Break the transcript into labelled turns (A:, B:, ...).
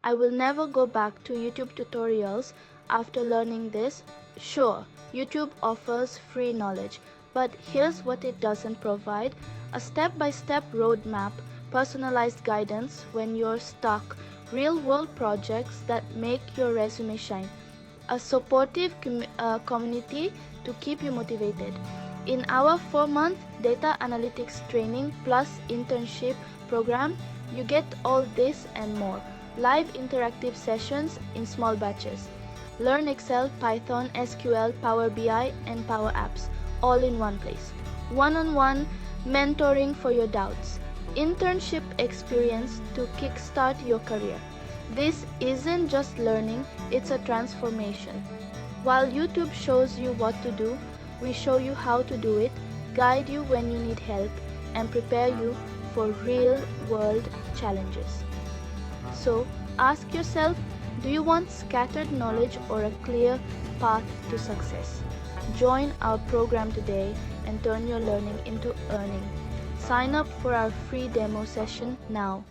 A: I will never go back to YouTube tutorials after learning this. Sure, YouTube offers free knowledge, but here's what it doesn't provide: a step-by-step roadmap, personalized guidance when you're stuck, real-world projects that make your resume shine, a supportive community to keep you motivated. In our 4-month Data Analytics Training plus Internship program, you get all this and more. Live interactive sessions in small batches. Learn Excel, Python, SQL, Power BI, and Power Apps all in one place. One-on-one mentoring for your doubts. Internship experience to kickstart your career. This isn't just learning, it's a transformation. While YouTube shows you what to do, we show you how to do it, guide you when you need help, and prepare you for real-world challenges. So, ask yourself, do you want scattered knowledge or a clear path to success? Join our program today and turn your learning into earning. Sign up for our free demo session now.